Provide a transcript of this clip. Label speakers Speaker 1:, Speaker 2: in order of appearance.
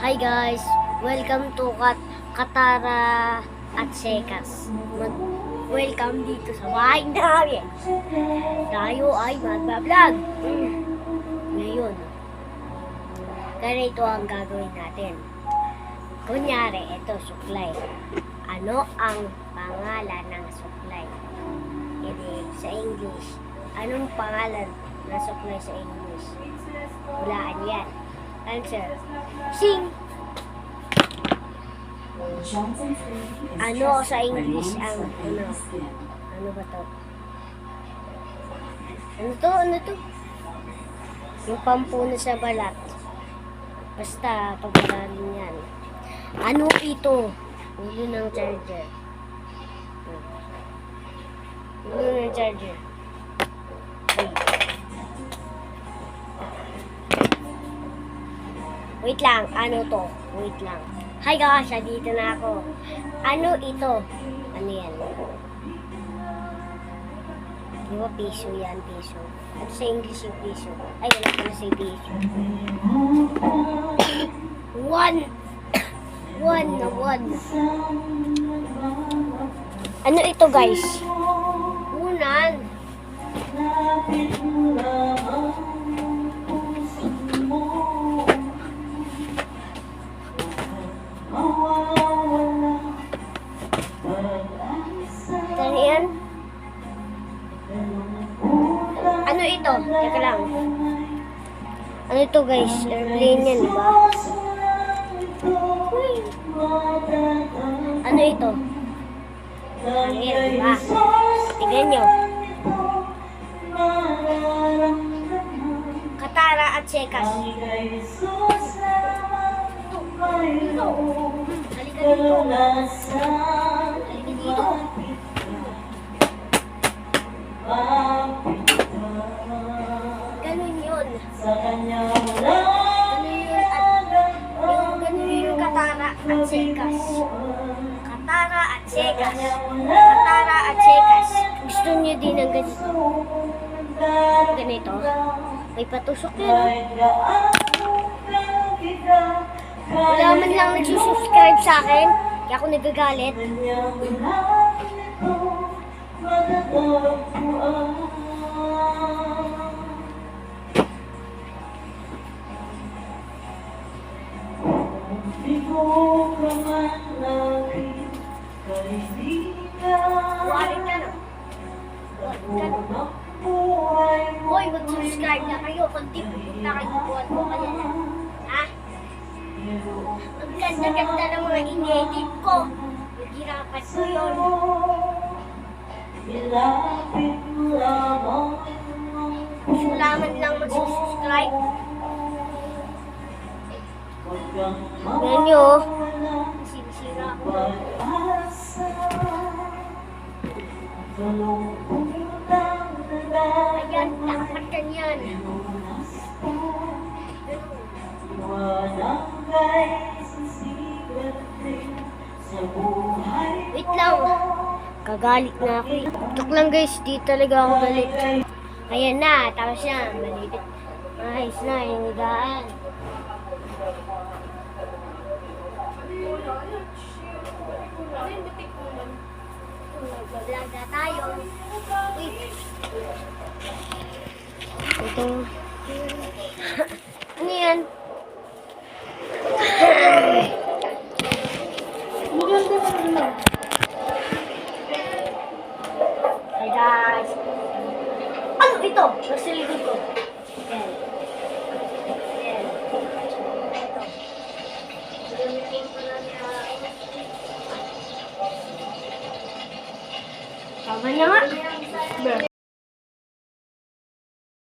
Speaker 1: Hi guys! Welcome to Katara at Sekas. Welcome dito sa bahay namin. Tayo ay magbablog. Ngayon, ganito ang gagawin natin. Kunyari, ito suklay. Ano ang pangalan ng suklay? Sa English. Anong pangalan ng suklay sa English? Hulaan yan. Answer. Sing! Ano sa English ang ano? Ano ba to? Ano to? Yung pampuno sa balat. Basta, pag-aralin yan. Ano ito? Ulo ng charger. Ulo ng charger. Wait lang, ano to? Wait lang. Hi guys, dito na ako. Ano ito? Ano yan? Di ba piso yan, piso? At sa English yung piso. Ay, wala ko na sa piso. One. Ano ito guys? Unan. Yan. Ano ito? Teka lang. Ano ito guys? Airplane yan, diba? Ano ito? Hangin, diba? Tignan nyo. Katara at Sekas. Halika dito. Ganun yun. Ganun yung Katara at Sekas. Katara at Sekas. Katara at Sekas. Gusto niyo din ng ganito? Ganito. May patusok yun. Wala man lang nagsusubscribe sa akin. Kaya ako nagagalit. Warin ka na. Hoy, mag-subscribe na kayo. Kunti na kayo buwan ko kaya na. Ha? Ang ganda-ganda ng mga in-edit ko. Naghirapan ko yun. Sulaman lang mag-subscribe. Yan nyo. Sinisira ko. Ayan, dapat ganyan. Wait lang. Kagalit na ako eh. Tuk lang guys, di talaga ako galit. Ayan na, tapos na. Malipit. Ayos na, yung higaan. Vlog na tayo. Wait. Ito. Ano yan? Hi guys. Ano ito? Nasa likod ko. Yan. Yan. Ito. Gamitin ko na niya. Tama na nga.